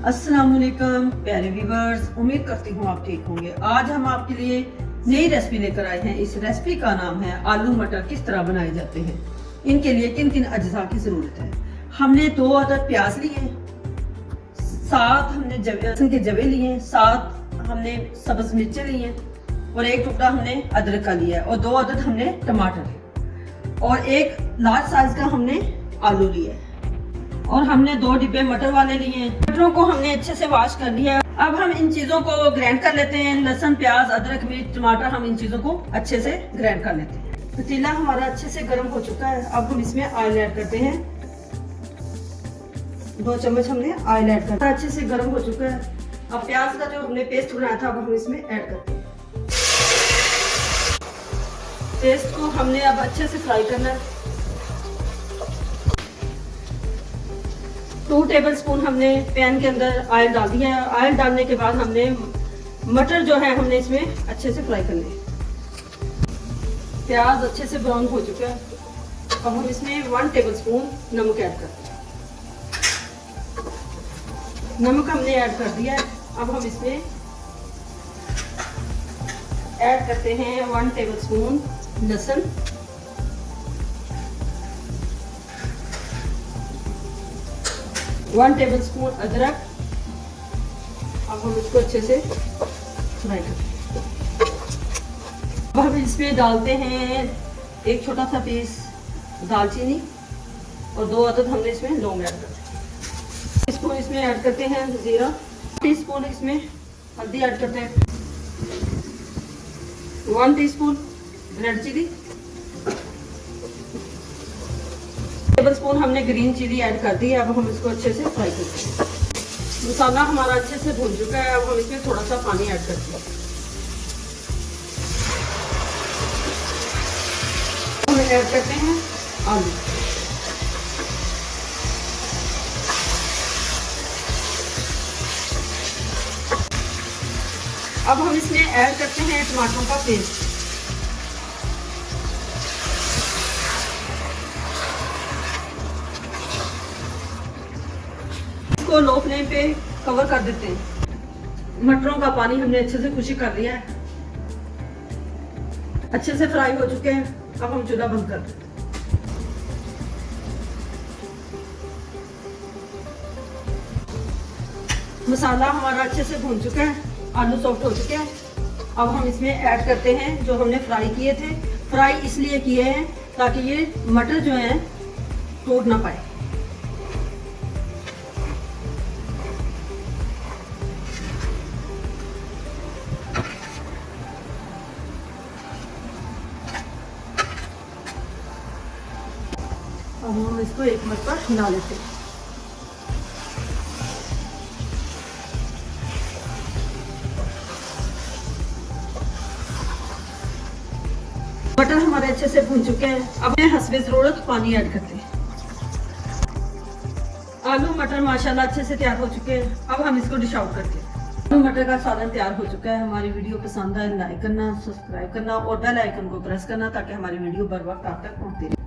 अस्सलामुअलैकुम प्यारे व्यूवर्स, उम्मीद करती हूँ आप ठीक होंगे। आज हम आपके लिए नई रेसिपी लेकर आए हैं। इस रेसिपी का नाम है आलू मटर किस तरह बनाए जाते हैं। इनके लिए किन किन अज्जा की जरूरत है। हमने 2 अदद प्याज लिए, 7 हमने लहसुन के जवे लिए, 7 हमने सब्ज मिर्चें ली हैं और 1 टुकड़ा हमने अदरक का लिया है और 2 अदद हमने टमाटर और 1 लार्ज साइज का हमने आलू लिया है और हमने 2 डिब्बे मटर वाले लिए हैं। मटरों को हमने अच्छे से वॉश कर लिया है। अब हम इन चीजों को ग्राइंड कर लेते हैं। लहसुन, प्याज, अदरक, मिर्च, टमाटर, हम इन चीजों को अच्छे से ग्राइंड कर लेते हैं। पतीला हमारा अच्छे से गर्म हो चुका है। अब हम इसमें ऑयल ऐड करते हैं। 2 चम्मच हमने ऑयल ऐड कर, अच्छे से गर्म हो चुका है। अब प्याज का जो हमने पेस्ट बनाया था, अब हम इसमें ऐड करते हैं। पेस्ट को हमने अब अच्छे से फ्राई करना है। 2 टेबलस्पून हमने पैन के अंदर ऑयल डाल दिया है। ऑयल डालने के बाद हमने मटर जो है हमने इसमें अच्छे से फ्राई करने। प्याज अच्छे से ब्राउन हो चुका है। अब हम इसमें 1 टेबलस्पून नमक ऐड करते हैं। नमक हमने ऐड कर दिया है। अब हम इसमें ऐड करते हैं 1 टेबलस्पून लहसुन, 1 टेबलस्पून अदरक। अब हम इसको अच्छे से फ्राई करते हैं। अब हम इसमें डालते हैं 1 छोटा सा पीस दालचीनी और 2 अदद हमने इसमें लौंग ऐड करते हैं। टीस्पून इसमें ऐड करते हैं जीरा, टीस्पून इसमें हल्दी ऐड करते हैं, 1 टीस्पून रेड चिली, टेबलस्पून हमने ग्रीन चिली ऐड कर दी है। अब हम इसको अच्छे से फ्राई करते हैं। मसाला हमारा अच्छे से भून चुका है। अब हम इसमें थोड़ा सा पानी ऐड करते हैं। हम ऐड करते हैं आलू। अब हम इसमें ऐड करते हैं टमाटरों का पेस्ट। इसको लो फ्लेम पे कवर कर देते हैं। मटरों का पानी हमने अच्छे से खुशी कर लिया है। अच्छे से फ्राई हो चुके हैं। अब हम चूल्हा बंद कर देते हैं। मसाला हमारा अच्छे से भून चुका है। आलू सॉफ्ट हो चुके हैं। अब हम इसमें ऐड करते हैं जो हमने फ्राई किए थे। फ्राई इसलिए किए हैं ताकि ये मटर जो है टूट ना पाए। अब हम इसको एक मरतबा हिला लेते हैं। मटर हमारे अच्छे से भून चुके हैं। अब मैं हस्बे ज़रूरत पानी ऐड करते हैं। आलू मटर माशाल्लाह अच्छे से तैयार हो चुके हैं। अब हम इसको डिश आउट करते हैं। आलू मटर का सालन तैयार हो चुका है। हमारी वीडियो पसंद आए लाइक करना, सब्सक्राइब करना और बेल आइकन को प्रेस करना ताकि हमारी वीडियो बर वक्त आप तक पहुंचती रहे।